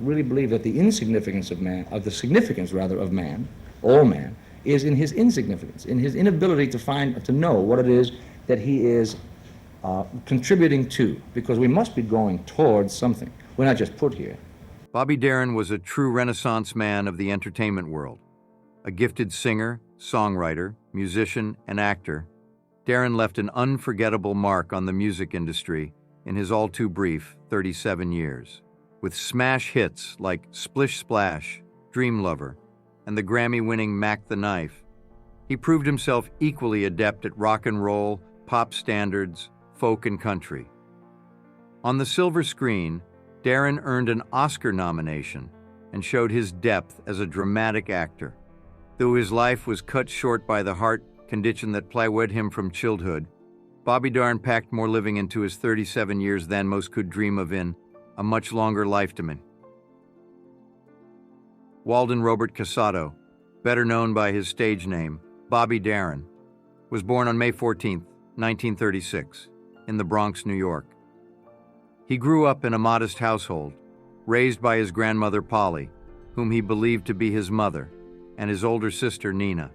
really believe that the insignificance of man, of the significance rather of man, all man, is in his insignificance, in his inability to know what it is that he is contributing to, because we must be going towards something. We're not just put here. Bobby Darin was a true Renaissance man of the entertainment world. A gifted singer, songwriter, musician, and actor, Darin left an unforgettable mark on the music industry in his all-too-brief 37 years. With smash hits like Splish Splash, Dream Lover, and the Grammy-winning Mack the Knife, he proved himself equally adept at rock and roll, pop standards, folk and country. On the silver screen, Darin earned an Oscar nomination and showed his depth as a dramatic actor. Though his life was cut short by the heart condition that plagued him from childhood, Bobby Darin packed more living into his 37 years than most could dream of in a much longer lifetime. Walden Robert Casado, better known by his stage name, Bobby Darin, was born on May 14, 1936, in the Bronx, New York. He grew up in a modest household, raised by his grandmother Polly, whom he believed to be his mother, and his older sister Nina.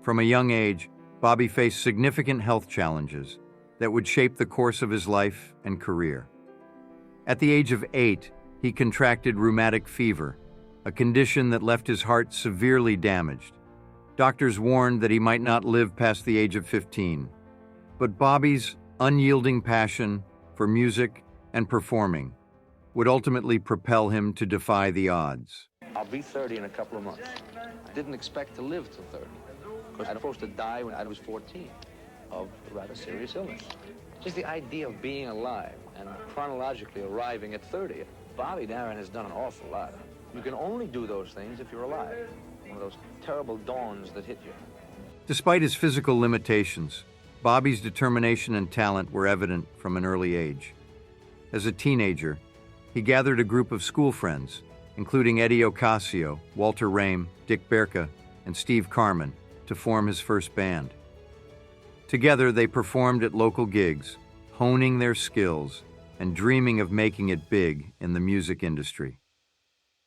From a young age, Bobby faced significant health challenges that would shape the course of his life and career. At the age of 8, he contracted rheumatic fever, a condition that left his heart severely damaged. Doctors warned that he might not live past the age of 15. But Bobby's unyielding passion for music and performing would ultimately propel him to defy the odds. I'll be 30 in a couple of months. I didn't expect to live till 30, because I was supposed to die when I was 14 of a rather serious illness. Just the idea of being alive and chronologically arriving at 30. Bobby Darin has done an awful lot. You can only do those things if you're alive. One of those terrible dawns that hit you. Despite his physical limitations, Bobby's determination and talent were evident from an early age. As a teenager, he gathered a group of school friends, including Eddie Ocasio, Walter Rame, Dick Berka, and Steve Carman, to form his first band. Together, they performed at local gigs, honing their skills and dreaming of making it big in the music industry.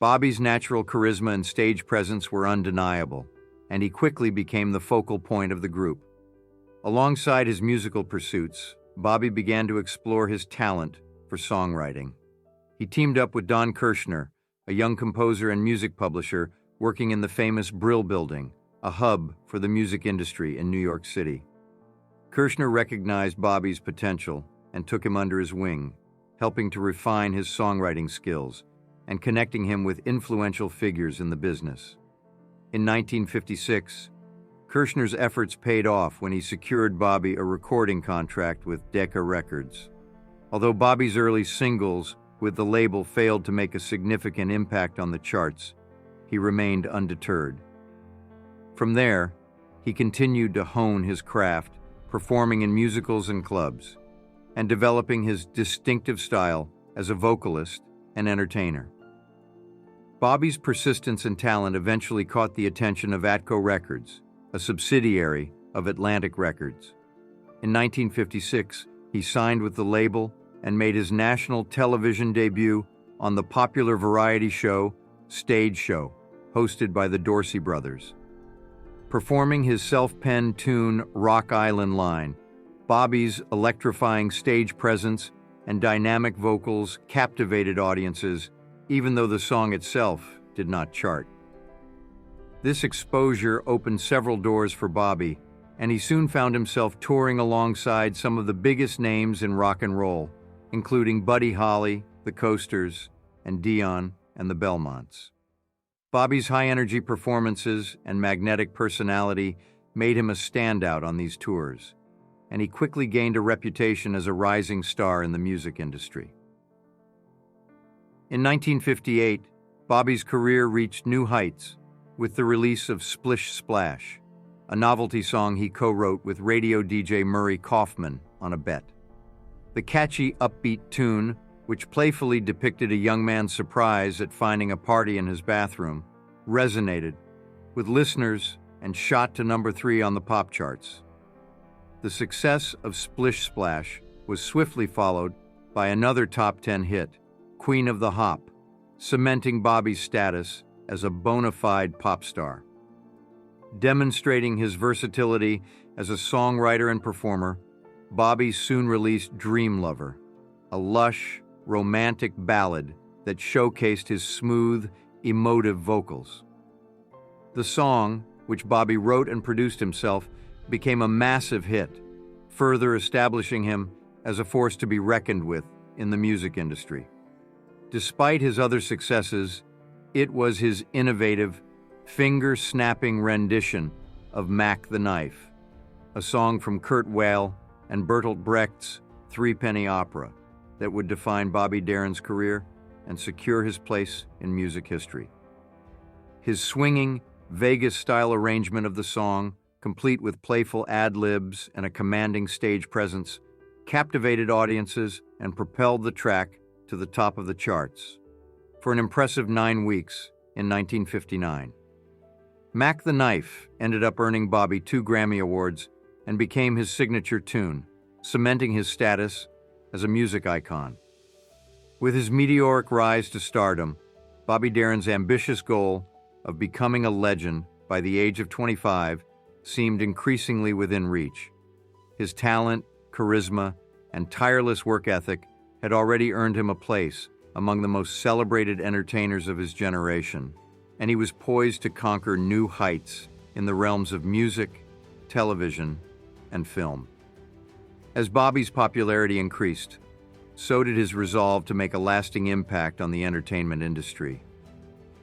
Bobby's natural charisma and stage presence were undeniable, and he quickly became the focal point of the group. Alongside his musical pursuits, Bobby began to explore his talent for songwriting. He teamed up with Don Kirshner, a young composer and music publisher working in the famous Brill Building, a hub for the music industry in New York City. Kirshner recognized Bobby's potential and took him under his wing, helping to refine his songwriting skills and connecting him with influential figures in the business. In 1956, Kirshner's efforts paid off when he secured Bobby a recording contract with Decca Records. Although Bobby's early singles with the label failed to make a significant impact on the charts, he remained undeterred. From there, he continued to hone his craft, performing in musicals and clubs, and developing his distinctive style as a vocalist and entertainer. Bobby's persistence and talent eventually caught the attention of Atco Records, a subsidiary of Atlantic Records. In 1956, he signed with the label and made his national television debut on the popular variety show Stage Show, hosted by the Dorsey Brothers. Performing his self-penned tune Rock Island Line, Bobby's electrifying stage presence and dynamic vocals captivated audiences, even though the song itself did not chart. This exposure opened several doors for Bobby, and he soon found himself touring alongside some of the biggest names in rock and roll, including Buddy Holly, the Coasters, and Dion and the Belmonts. Bobby's high-energy performances and magnetic personality made him a standout on these tours, and he quickly gained a reputation as a rising star in the music industry. In 1958, Bobby's career reached new heights with the release of Splish Splash, a novelty song he co-wrote with radio DJ Murray Kaufman on a bet. The catchy, upbeat tune, which playfully depicted a young man's surprise at finding a party in his bathroom, resonated with listeners and shot to number 3 on the pop charts. The success of Splish Splash was swiftly followed by another top 10 hit, Queen of the Hop, cementing Bobby's status as a bona fide pop star. Demonstrating his versatility as a songwriter and performer, Bobby soon released Dream Lover, a lush, romantic ballad that showcased his smooth, emotive vocals. The song, which Bobby wrote and produced himself, became a massive hit, further establishing him as a force to be reckoned with in the music industry. Despite his other successes, it was his innovative, finger-snapping rendition of Mack the Knife, a song from Kurt Weill and Bertolt Brecht's Threepenny Opera, that would define Bobby Darin's career and secure his place in music history. His swinging, Vegas-style arrangement of the song, complete with playful ad-libs and a commanding stage presence, captivated audiences and propelled the track to the top of the charts for an impressive 9 weeks in 1959. Mack the Knife ended up earning Bobby 2 Grammy Awards and became his signature tune, cementing his status as a music icon. With his meteoric rise to stardom, Bobby Darin's ambitious goal of becoming a legend by the age of 25 seemed increasingly within reach. His talent, charisma, and tireless work ethic had already earned him a place among the most celebrated entertainers of his generation, and he was poised to conquer new heights in the realms of music, television, and film. As Bobby's popularity increased, so did his resolve to make a lasting impact on the entertainment industry.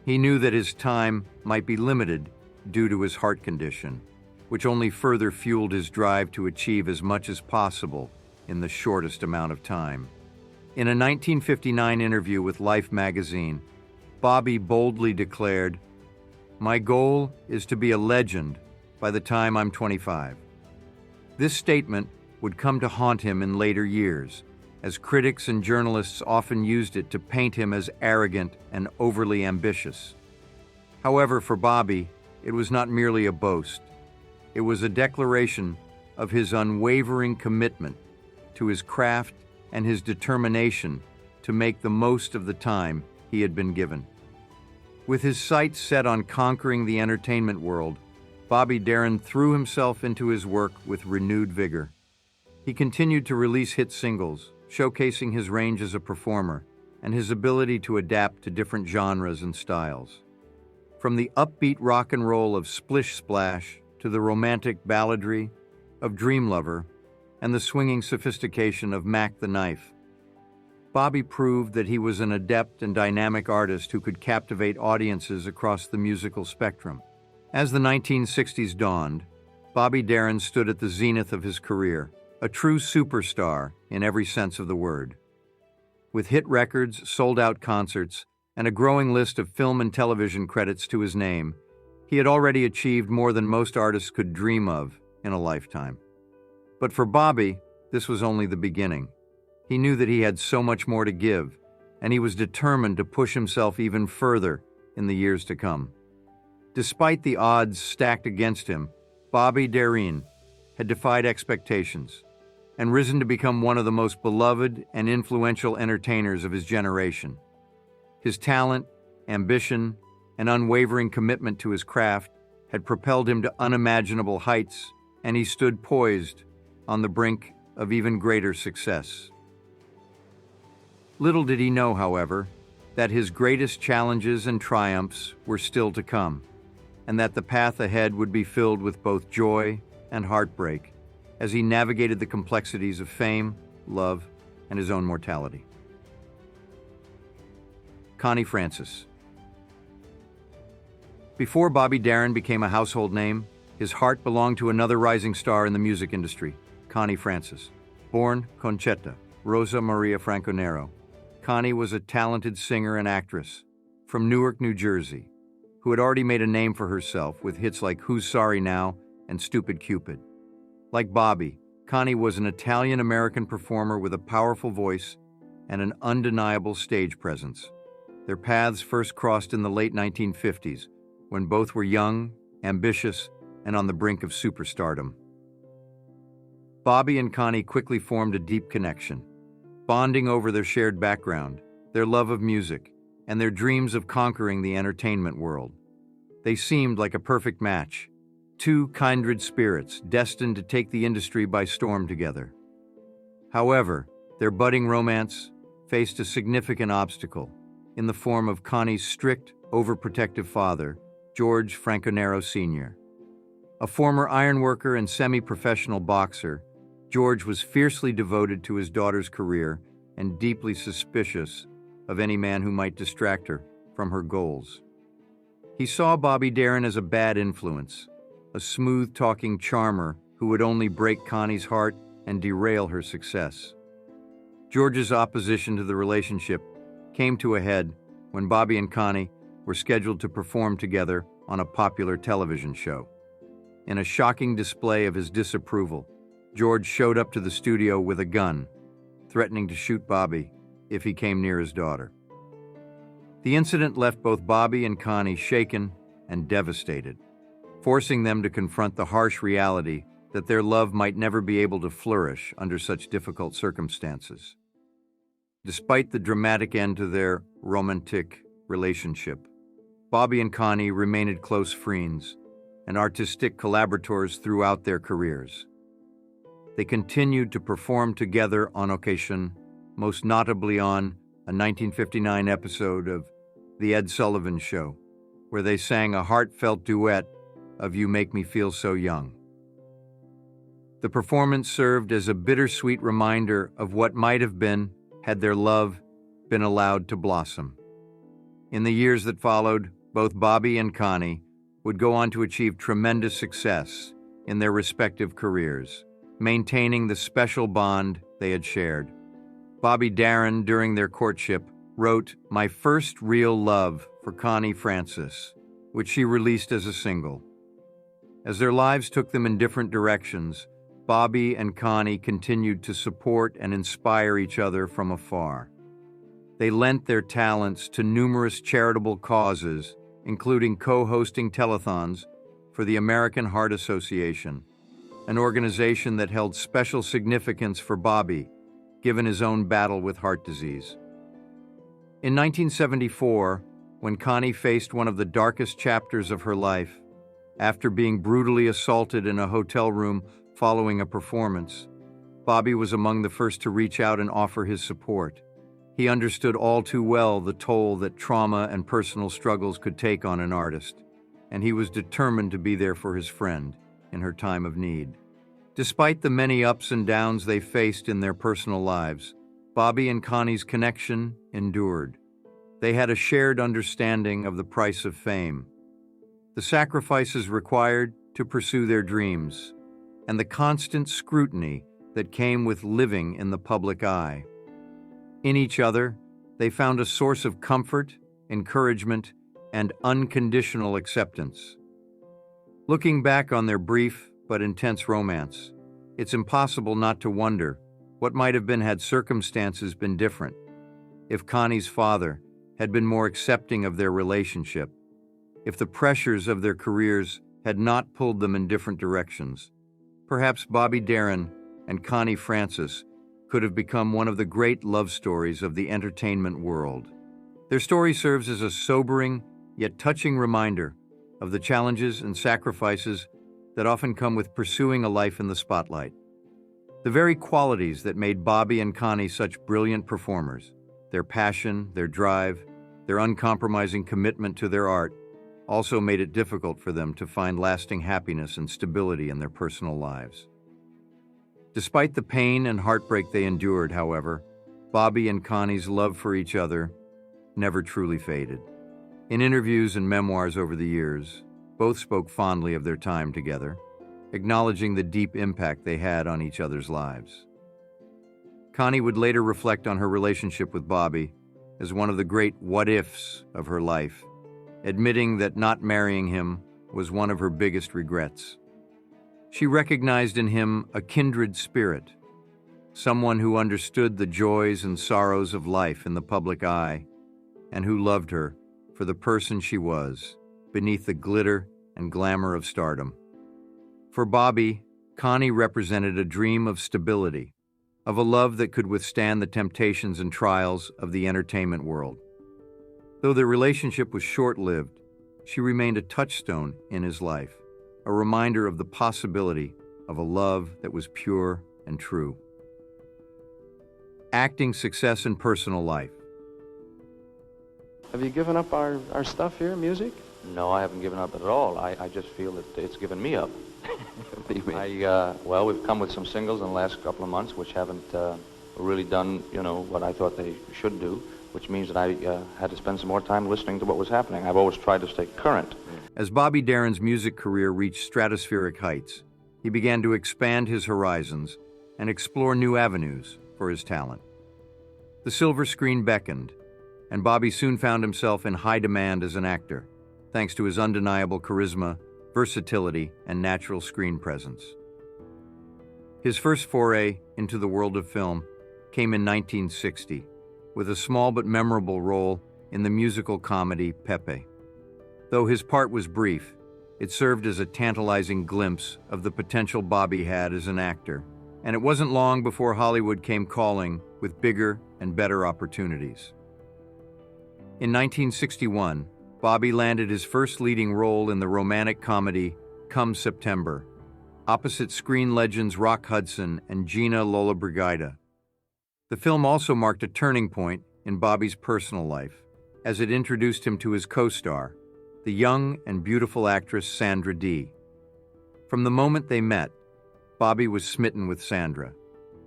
He knew that his time might be limited due to his heart condition, which only further fueled his drive to achieve as much as possible in the shortest amount of time. In a 1959 interview with Life magazine, Bobby boldly declared, "My goal is to be a legend by the time I'm 25." This statement would come to haunt him in later years, as critics and journalists often used it to paint him as arrogant and overly ambitious. However, for Bobby, it was not merely a boast. It was a declaration of his unwavering commitment to his craft and his determination to make the most of the time he had been given. With his sights set on conquering the entertainment world, Bobby Darin threw himself into his work with renewed vigor. He continued to release hit singles, showcasing his range as a performer and his ability to adapt to different genres and styles. From the upbeat rock and roll of Splish Splash to the romantic balladry of Dream Lover and the swinging sophistication of Mack the Knife, Bobby proved that he was an adept and dynamic artist who could captivate audiences across the musical spectrum. As the 1960s dawned, Bobby Darin stood at the zenith of his career, a true superstar in every sense of the word. With hit records, sold-out concerts, and a growing list of film and television credits to his name, he had already achieved more than most artists could dream of in a lifetime. But for Bobby, this was only the beginning. He knew that he had so much more to give, and he was determined to push himself even further in the years to come. Despite the odds stacked against him, Bobby Darin had defied expectations and risen to become one of the most beloved and influential entertainers of his generation. His talent, ambition, and unwavering commitment to his craft had propelled him to unimaginable heights, and he stood poised on the brink of even greater success. Little did he know, however, that his greatest challenges and triumphs were still to come, and that the path ahead would be filled with both joy and heartbreak as he navigated the complexities of fame, love, and his own mortality. Connie Francis. Before Bobby Darin became a household name, his heart belonged to another rising star in the music industry, Connie Francis. Born Concetta Rosa Maria Franconero, Connie was a talented singer and actress from Newark, New Jersey, who had already made a name for herself with hits like Who's Sorry Now and Stupid Cupid. Like Bobby, Connie was an Italian-American performer with a powerful voice and an undeniable stage presence. Their paths first crossed in the late 1950s, when both were young, ambitious, and on the brink of superstardom. Bobby and Connie quickly formed a deep connection, bonding over their shared background, their love of music, and their dreams of conquering the entertainment world. They seemed like a perfect match, two kindred spirits destined to take the industry by storm together. However, their budding romance faced a significant obstacle in the form of Connie's strict, overprotective father, George Franconero Sr. A former ironworker and semi-professional boxer, George was fiercely devoted to his daughter's career and deeply suspicious of any man who might distract her from her goals. He saw Bobby Darin as a bad influence, a smooth-talking charmer who would only break Connie's heart and derail her success. George's opposition to the relationship came to a head when Bobby and Connie were scheduled to perform together on a popular television show. In a shocking display of his disapproval, George showed up to the studio with a gun, threatening to shoot Bobby if he came near his daughter. The incident left both Bobby and Connie shaken and devastated, forcing them to confront the harsh reality that their love might never be able to flourish under such difficult circumstances. Despite the dramatic end to their romantic relationship, Bobby and Connie remained close friends and artistic collaborators throughout their careers. They continued to perform together on occasion, most notably on a 1959 episode of The Ed Sullivan Show, where they sang a heartfelt duet of You Make Me Feel So Young. The performance served as a bittersweet reminder of what might have been had their love been allowed to blossom. In the years that followed, both Bobby and Connie would go on to achieve tremendous success in their respective careers, maintaining the special bond they had shared. Bobby Darin, during their courtship, wrote My First Real Love for Connie Francis, which she released as a single. As their lives took them in different directions, Bobby and Connie continued to support and inspire each other from afar. They lent their talents to numerous charitable causes, including co-hosting telethons for the American Heart Association, an organization that held special significance for Bobby, given his own battle with heart disease. In 1974, when Connie faced one of the darkest chapters of her life, after being brutally assaulted in a hotel room following a performance, Bobby was among the first to reach out and offer his support. He understood all too well the toll that trauma and personal struggles could take on an artist, and he was determined to be there for his friend in her time of need. Despite the many ups and downs they faced in their personal lives, Bobby and Connie's connection endured. They had a shared understanding of the price of fame, the sacrifices required to pursue their dreams, and the constant scrutiny that came with living in the public eye. In each other, they found a source of comfort, encouragement, and unconditional acceptance. Looking back on their brief but intense romance, it's impossible not to wonder what might have been had circumstances been different, if Connie's father had been more accepting of their relationship, if the pressures of their careers had not pulled them in different directions. Perhaps Bobby Darin and Connie Francis could have become one of the great love stories of the entertainment world. Their story serves as a sobering yet touching reminder of the challenges and sacrifices that often come with pursuing a life in the spotlight. The very qualities that made Bobby and Connie such brilliant performers, their passion, their drive, their uncompromising commitment to their art, also made it difficult for them to find lasting happiness and stability in their personal lives. Despite the pain and heartbreak they endured, however, Bobby and Connie's love for each other never truly faded. In interviews and memoirs over the years, both spoke fondly of their time together, acknowledging the deep impact they had on each other's lives. Connie would later reflect on her relationship with Bobby as one of the great what-ifs of her life, admitting that not marrying him was one of her biggest regrets. She recognized in him a kindred spirit, someone who understood the joys and sorrows of life in the public eye, and who loved her for the person she was, beneath the glitter and glamour of stardom. For Bobby, Connie represented a dream of stability, of a love that could withstand the temptations and trials of the entertainment world. Though their relationship was short-lived, she remained a touchstone in his life, a reminder of the possibility of a love that was pure and true. Acting success and personal life. Have you given up our stuff here, music? No, I haven't given up at all. I just feel that it's given me up. What do you mean? Well, we've come with some singles in the last couple of months which haven't really done, what I thought they should do, which means that I had to spend some more time listening to what was happening. I've always tried to stay current. As Bobby Darin's music career reached stratospheric heights, he began to expand his horizons and explore new avenues for his talent. The silver screen beckoned, and Bobby soon found himself in high demand as an actor, thanks to his undeniable charisma, versatility, and natural screen presence. His first foray into the world of film came in 1960, with a small but memorable role in the musical comedy Pepe. Though his part was brief, it served as a tantalizing glimpse of the potential Bobby had as an actor, and it wasn't long before Hollywood came calling with bigger and better opportunities. In 1961, Bobby landed his first leading role in the romantic comedy Come September, opposite screen legends Rock Hudson and Gina Lollobrigida. The film also marked a turning point in Bobby's personal life, as it introduced him to his co-star, the young and beautiful actress Sandra Dee. From the moment they met, Bobby was smitten with Sandra,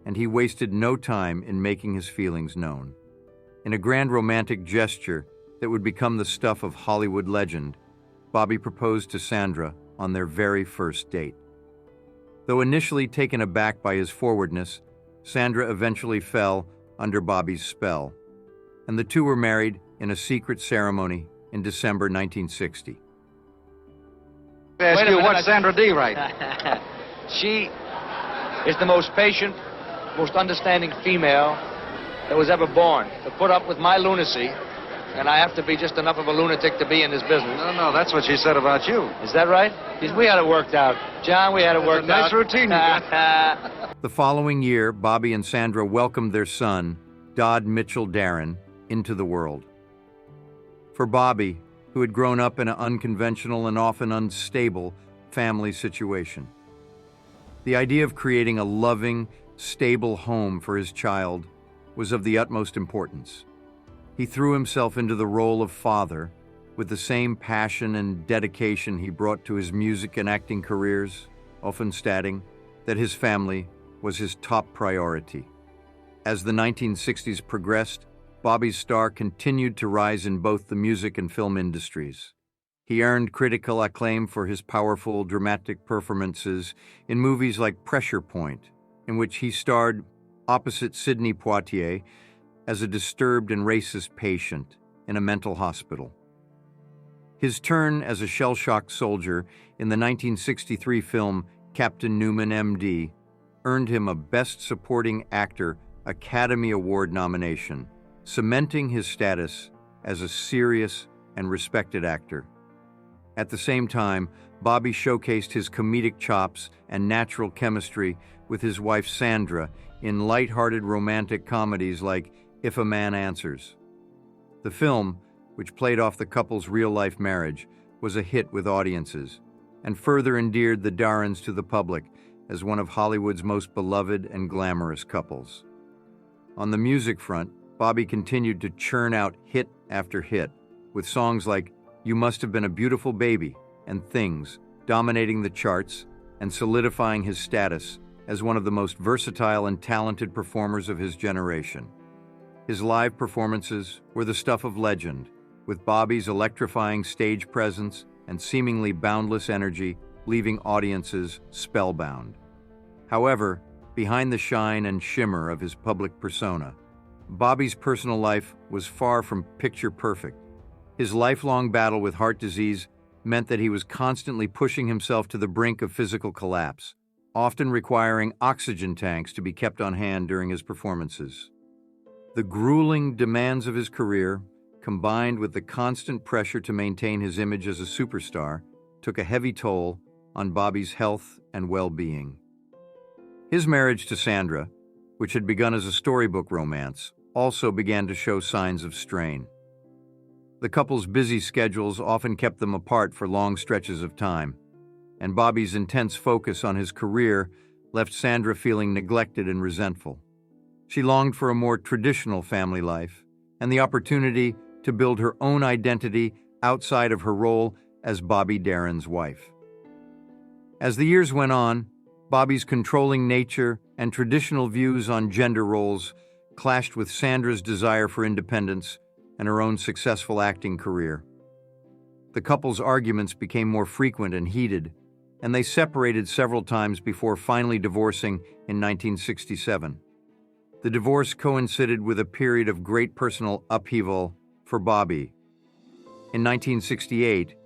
and he wasted no time in making his feelings known. In a grand romantic gesture that would become the stuff of Hollywood legend, Bobby proposed to Sandra on their very first date. Though initially taken aback by his forwardness, Sandra eventually fell under Bobby's spell, and the two were married in a secret ceremony in December 1960. Ask you, what's Sandra Dee right? She is the most patient, most understanding female that was ever born. To put up with my lunacy, and I have to be just enough of a lunatic to be in this business. No, that's what she said about you. Is that right? Because we had it worked out. John, we had it worked Nice out. routine you got. The following year, Bobby and Sandra welcomed their son, Dodd Mitchell Darin, into the world. For Bobby, who had grown up in an unconventional and often unstable family situation, the idea of creating a loving, stable home for his child was of the utmost importance. He threw himself into the role of father with the same passion and dedication he brought to his music and acting careers, often stating that his family was his top priority. As the 1960s progressed, Bobby's star continued to rise in both the music and film industries. He earned critical acclaim for his powerful, dramatic performances in movies like Pressure Point, in which he starred opposite Sidney Poitier as a disturbed and racist patient in a mental hospital. His turn as a shell-shocked soldier in the 1963 film Captain Newman, M.D., earned him a Best Supporting Actor Academy Award nomination, cementing his status as a serious and respected actor. At the same time, Bobby showcased his comedic chops and natural chemistry with his wife Sandra in light-hearted romantic comedies like If a Man Answers. The film, which played off the couple's real-life marriage, was a hit with audiences and further endeared the Darins to the public as one of Hollywood's most beloved and glamorous couples. On the music front, Bobby continued to churn out hit after hit, with songs like You Must Have Been a Beautiful Baby and Things dominating the charts and solidifying his status as one of the most versatile and talented performers of his generation. His live performances were the stuff of legend, with Bobby's electrifying stage presence and seemingly boundless energy leaving audiences spellbound. However, behind the shine and shimmer of his public persona, Bobby's personal life was far from picture perfect. His lifelong battle with heart disease meant that he was constantly pushing himself to the brink of physical collapse, often requiring oxygen tanks to be kept on hand during his performances. The grueling demands of his career, combined with the constant pressure to maintain his image as a superstar, took a heavy toll on Bobby's health and well-being. His marriage to Sandra, which had begun as a storybook romance, also began to show signs of strain. The couple's busy schedules often kept them apart for long stretches of time, and Bobby's intense focus on his career left Sandra feeling neglected and resentful. She longed for a more traditional family life and the opportunity to build her own identity outside of her role as Bobby Darin's wife. As the years went on, Bobby's controlling nature and traditional views on gender roles clashed with Sandra's desire for independence and her own successful acting career. The couple's arguments became more frequent and heated, and they separated several times before finally divorcing in 1967. The divorce coincided with a period of great personal upheaval for Bobby. In 1968,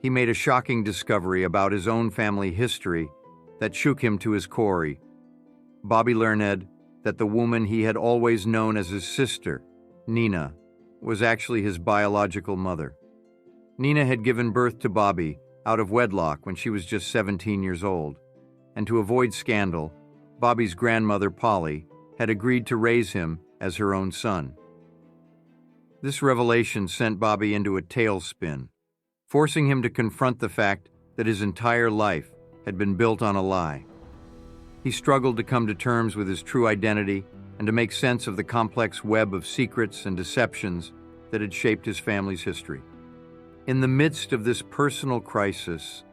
he made a shocking discovery about his own family history that shook him to his core. Bobby learned that the woman he had always known as his sister, Nina, was actually his biological mother. Nina had given birth to Bobby out of wedlock when she was just 17 years old, and to avoid scandal, Bobby's grandmother, Polly, had agreed to raise him as her own son. This revelation sent Bobby into a tailspin, forcing him to confront the fact that his entire life had been built on a lie. He struggled to come to terms with his true identity and to make sense of the complex web of secrets and deceptions that had shaped his family's history. In the midst of this personal crisis,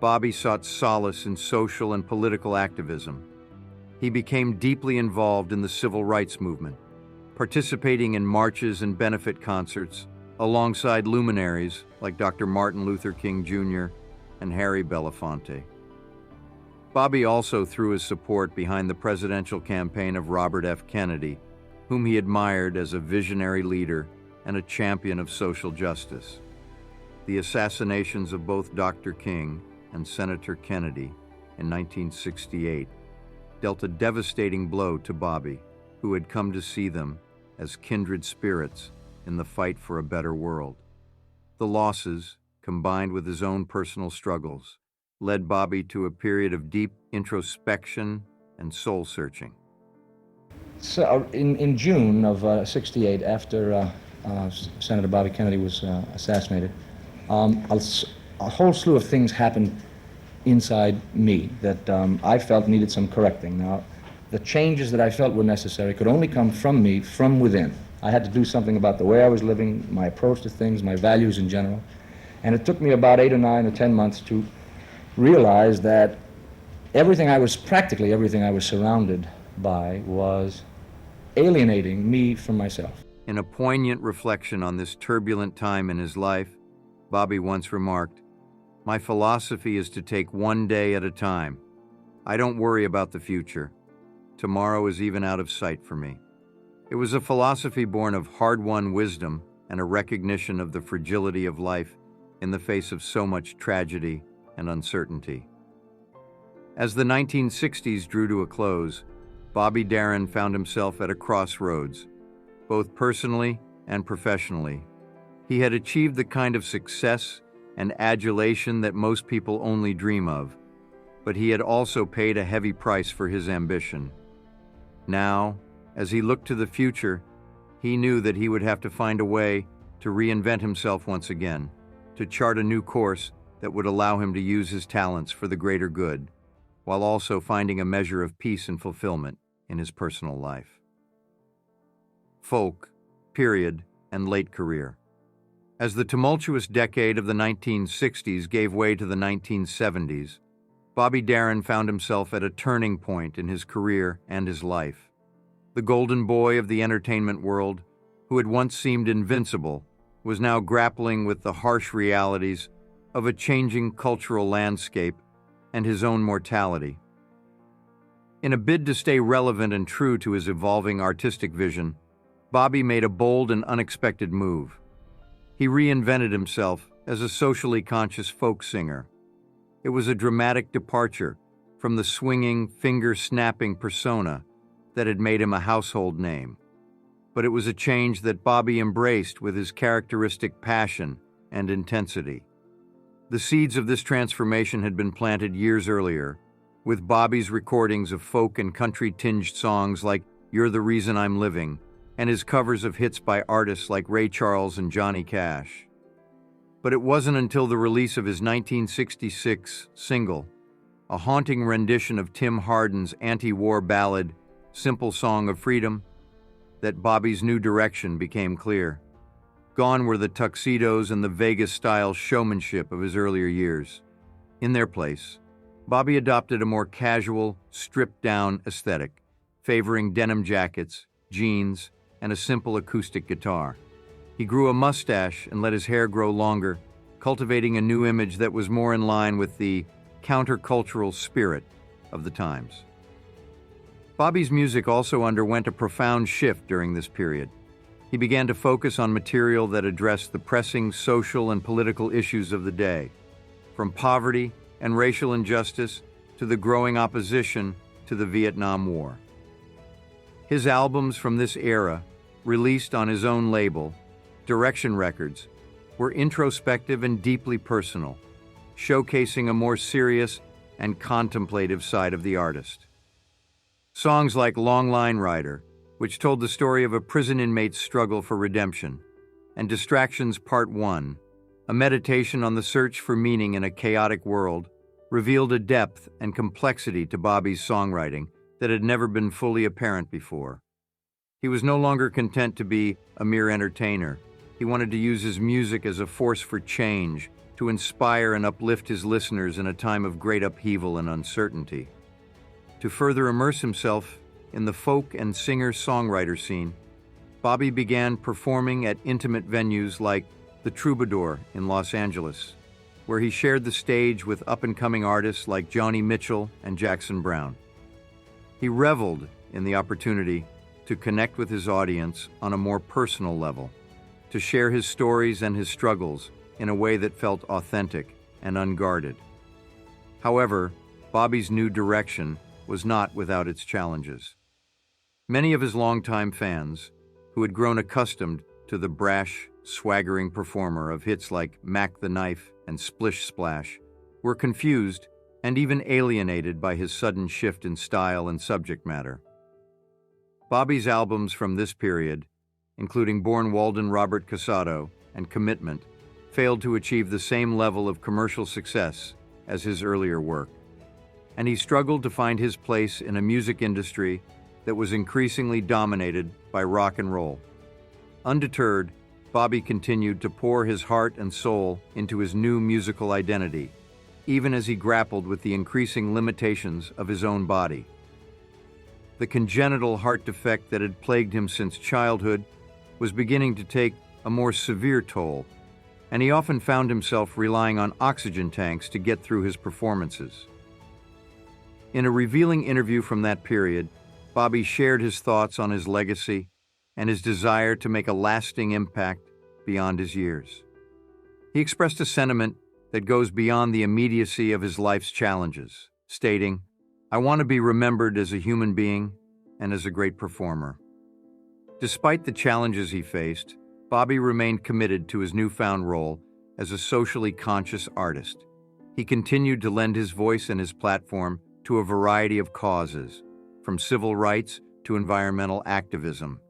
Bobby sought solace in social and political activism. He became deeply involved in the civil rights movement, participating in marches and benefit concerts alongside luminaries like Dr. Martin Luther King Jr. and Harry Belafonte. Bobby also threw his support behind the presidential campaign of Robert F. Kennedy, whom he admired as a visionary leader and a champion of social justice. The assassinations of both Dr. King and Senator Kennedy in 1968 dealt a devastating blow to Bobby, who had come to see them as kindred spirits in the fight for a better world. The losses, combined with his own personal struggles, led Bobby to a period of deep introspection and soul-searching. So in June of '68, after Senator Bobby Kennedy was assassinated, a whole slew of things happened inside me that I felt needed some correcting. Now, the changes that I felt were necessary could only come from me, from within. I had to do something about the way I was living, my approach to things, my values in general. And it took me about 8 or 9 or 10 months to realize that practically everything I was surrounded by was alienating me from myself. In a poignant reflection on this turbulent time in his life, Bobby once remarked, "My philosophy is to take one day at a time. I don't worry about the future. Tomorrow is even out of sight for me." It was a philosophy born of hard-won wisdom and a recognition of the fragility of life in the face of so much tragedy and uncertainty. As the 1960s drew to a close, Bobby Darin found himself at a crossroads, both personally and professionally. He had achieved the kind of success and adulation that most people only dream of, but he had also paid a heavy price for his ambition. Now, as he looked to the future, he knew that he would have to find a way to reinvent himself once again, to chart a new course that would allow him to use his talents for the greater good, while also finding a measure of peace and fulfillment in his personal life. Folk, period, and late career. As the tumultuous decade of the 1960s gave way to the 1970s, Bobby Darin found himself at a turning point in his career and his life. The golden boy of the entertainment world, who had once seemed invincible, was now grappling with the harsh realities of a changing cultural landscape and his own mortality. In a bid to stay relevant and true to his evolving artistic vision, Bobby made a bold and unexpected move. He reinvented himself as a socially conscious folk singer. It was a dramatic departure from the swinging, finger-snapping persona that had made him a household name. But it was a change that Bobby embraced with his characteristic passion and intensity. The seeds of this transformation had been planted years earlier, with Bobby's recordings of folk and country-tinged songs like "You're the Reason I'm Living" and his covers of hits by artists like Ray Charles and Johnny Cash. But it wasn't until the release of his 1966 single, a haunting rendition of Tim Hardin's anti-war ballad, Simple Song of Freedom, that Bobby's new direction became clear. Gone were the tuxedos and the Vegas-style showmanship of his earlier years. In their place, Bobby adopted a more casual, stripped-down aesthetic, favoring denim jackets, jeans, and a simple acoustic guitar. He grew a mustache and let his hair grow longer, cultivating a new image that was more in line with the countercultural spirit of the times. Bobby's music also underwent a profound shift during this period. He began to focus on material that addressed the pressing social and political issues of the day, from poverty and racial injustice to the growing opposition to the Vietnam War. His albums from this era, released on his own label, Direction Records, were introspective and deeply personal, showcasing a more serious and contemplative side of the artist. Songs like Long Line Rider, which told the story of a prison inmate's struggle for redemption, and Distractions Part 1, a meditation on the search for meaning in a chaotic world, revealed a depth and complexity to Bobby's songwriting that had never been fully apparent before. He was no longer content to be a mere entertainer. He wanted to use his music as a force for change, to inspire and uplift his listeners in a time of great upheaval and uncertainty. To further immerse himself in the folk and singer-songwriter scene, Bobby began performing at intimate venues like the Troubadour in Los Angeles, where he shared the stage with up-and-coming artists like Joni Mitchell and Jackson Browne. He reveled in the opportunity to connect with his audience on a more personal level, to share his stories and his struggles in a way that felt authentic and unguarded. However, Bobby's new direction was not without its challenges. Many of his longtime fans, who had grown accustomed to the brash, swaggering performer of hits like Mack the Knife and Splish Splash, were confused and even alienated by his sudden shift in style and subject matter. Bobby's albums from this period, including Born Walden Robert Casado and Commitment, failed to achieve the same level of commercial success as his earlier work, and he struggled to find his place in a music industry that was increasingly dominated by rock and roll. Undeterred, Bobby continued to pour his heart and soul into his new musical identity, even as he grappled with the increasing limitations of his own body. The congenital heart defect that had plagued him since childhood was beginning to take a more severe toll, and he often found himself relying on oxygen tanks to get through his performances. In a revealing interview from that period, Bobby shared his thoughts on his legacy and his desire to make a lasting impact beyond his years. He expressed a sentiment that goes beyond the immediacy of his life's challenges, stating, "I want to be remembered as a human being and as a great performer." Despite the challenges he faced, Bobby remained committed to his newfound role as a socially conscious artist. He continued to lend his voice and his platform to a variety of causes, from civil rights to environmental activism.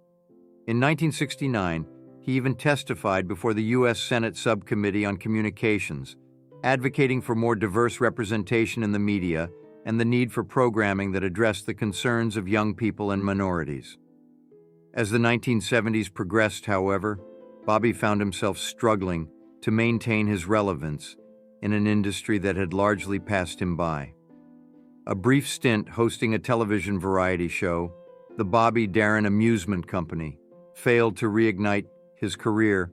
In 1969, he even testified before the U.S. Senate Subcommittee on Communications, advocating for more diverse representation in the media and the need for programming that addressed the concerns of young people and minorities. As the 1970s progressed, however, Bobby found himself struggling to maintain his relevance in an industry that had largely passed him by. A brief stint hosting a television variety show, the Bobby Darin Amusement Company, failed to reignite his career,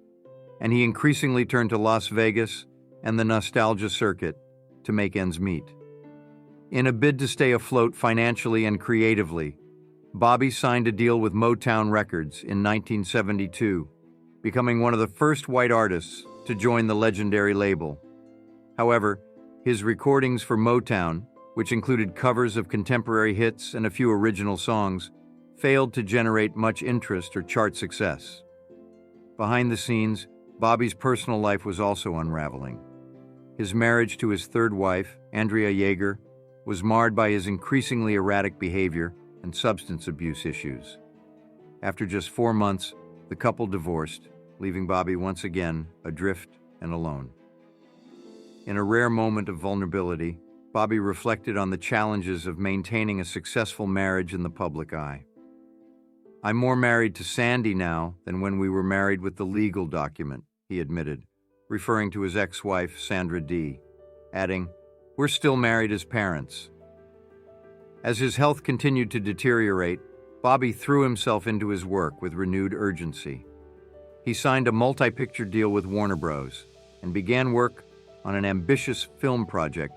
and he increasingly turned to Las Vegas and the nostalgia circuit to make ends meet. In a bid to stay afloat financially and creatively, Bobby signed a deal with Motown Records in 1972, becoming one of the first white artists to join the legendary label. However, his recordings for Motown, which included covers of contemporary hits and a few original songs, failed to generate much interest or chart success. Behind the scenes, Bobby's personal life was also unraveling. His marriage to his third wife, Andrea Yeager, was marred by his increasingly erratic behavior and substance abuse issues. After just 4 months, the couple divorced, leaving Bobby once again adrift and alone. In a rare moment of vulnerability, Bobby reflected on the challenges of maintaining a successful marriage in the public eye. "I'm more married to Sandy now than when we were married with the legal document," he admitted, referring to his ex-wife, Sandra Dee, adding, "We're still married as parents." As his health continued to deteriorate, Bobby threw himself into his work with renewed urgency. He signed a multi-picture deal with Warner Bros. And began work on an ambitious film project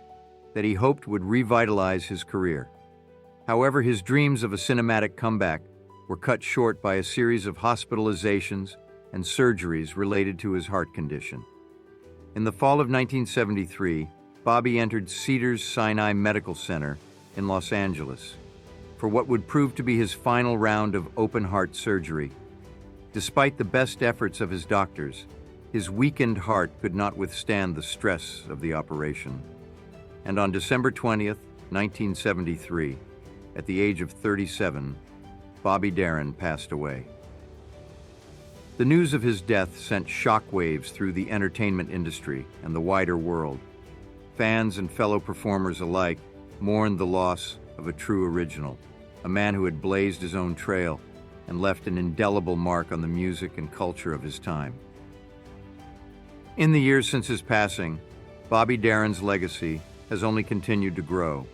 that he hoped would revitalize his career. However, his dreams of a cinematic comeback were cut short by a series of hospitalizations and surgeries related to his heart condition. In the fall of 1973, Bobby entered Cedars-Sinai Medical Center in Los Angeles for what would prove to be his final round of open-heart surgery. Despite the best efforts of his doctors, his weakened heart could not withstand the stress of the operation. And on December 20th, 1973, at the age of 37, Bobby Darin passed away. The news of his death sent shockwaves through the entertainment industry and the wider world. Fans and fellow performers alike mourned the loss of a true original, a man who had blazed his own trail and left an indelible mark on the music and culture of his time. In the years since his passing, Bobby Darin's legacy has only continued to grow.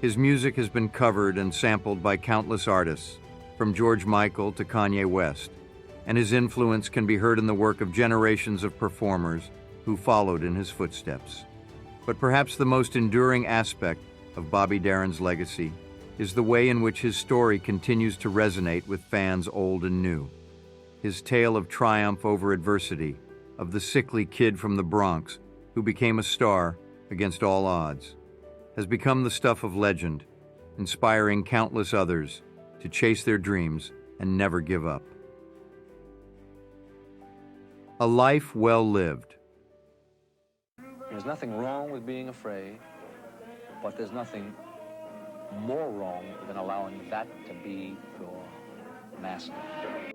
His music has been covered and sampled by countless artists, from George Michael to Kanye West, and his influence can be heard in the work of generations of performers who followed in his footsteps. But perhaps the most enduring aspect of Bobby Darin's legacy is the way in which his story continues to resonate with fans old and new. His tale of triumph over adversity, of the sickly kid from the Bronx who became a star against all odds, has become the stuff of legend, inspiring countless others to chase their dreams and never give up. A life well lived. There's nothing wrong with being afraid, but there's nothing more wrong than allowing that to be your master.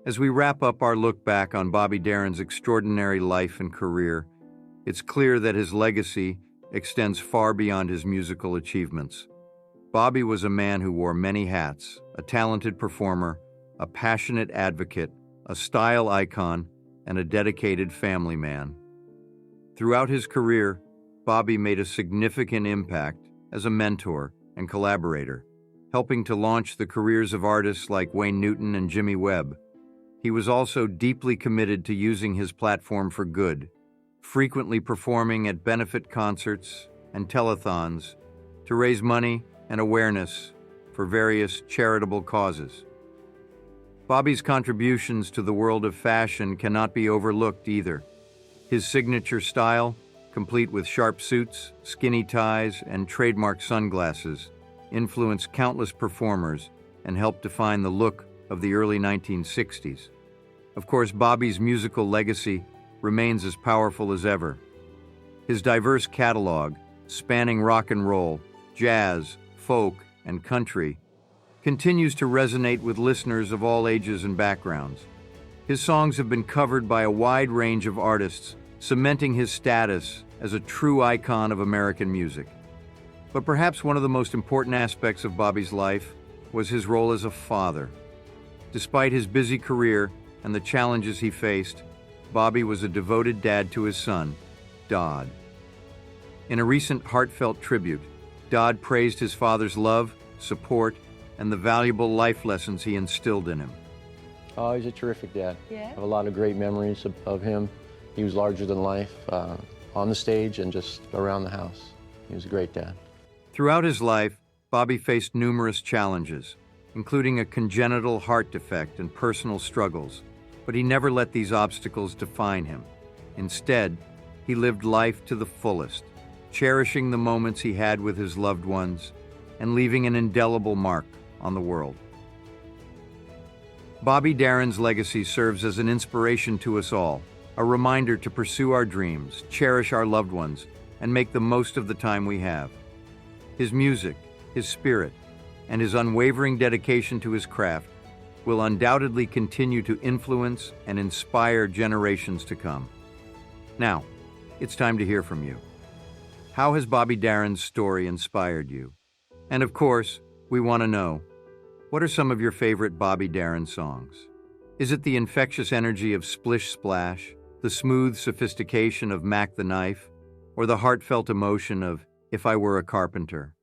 As we wrap up our look back on Bobby Darin's extraordinary life and career, it's clear that his legacy extends far beyond his musical achievements. Bobby was a man who wore many hats, a talented performer, a passionate advocate, a style icon, and a dedicated family man. Throughout his career, Bobby made a significant impact as a mentor and collaborator, helping to launch the careers of artists like Wayne Newton and Jimmy Webb. He was also deeply committed to using his platform for good, frequently performing at benefit concerts and telethons to raise money and awareness for various charitable causes. Bobby's contributions to the world of fashion cannot be overlooked either. His signature style, complete with sharp suits, skinny ties, and trademark sunglasses, influenced countless performers and helped define the look of the early 1960s. Of course, Bobby's musical legacy remains as powerful as ever. His diverse catalog, spanning rock and roll, jazz, folk, and country, continues to resonate with listeners of all ages and backgrounds. His songs have been covered by a wide range of artists, cementing his status as a true icon of American music. But perhaps one of the most important aspects of Bobby's life was his role as a father. Despite his busy career and the challenges he faced, Bobby was a devoted dad to his son, Dodd. In a recent heartfelt tribute, Dodd praised his father's love, support, and the valuable life lessons he instilled in him. Oh, he's a terrific dad. Yeah? I have a lot of great memories of him. He was larger than life on the stage and just around the house. He was a great dad. Throughout his life, Bobby faced numerous challenges, including a congenital heart defect and personal struggles, but he never let these obstacles define him. Instead, he lived life to the fullest, cherishing the moments he had with his loved ones and leaving an indelible mark on the world. Bobby Darin's legacy serves as an inspiration to us all, a reminder to pursue our dreams, cherish our loved ones, and make the most of the time we have. His music, his spirit, and his unwavering dedication to his craft will undoubtedly continue to influence and inspire generations to come. Now, it's time to hear from you. How has Bobby Darin's story inspired you? And of course, we want to know, what are some of your favorite Bobby Darin songs? Is it the infectious energy of Splish Splash, the smooth sophistication of Mack the Knife, or the heartfelt emotion of If I Were a Carpenter?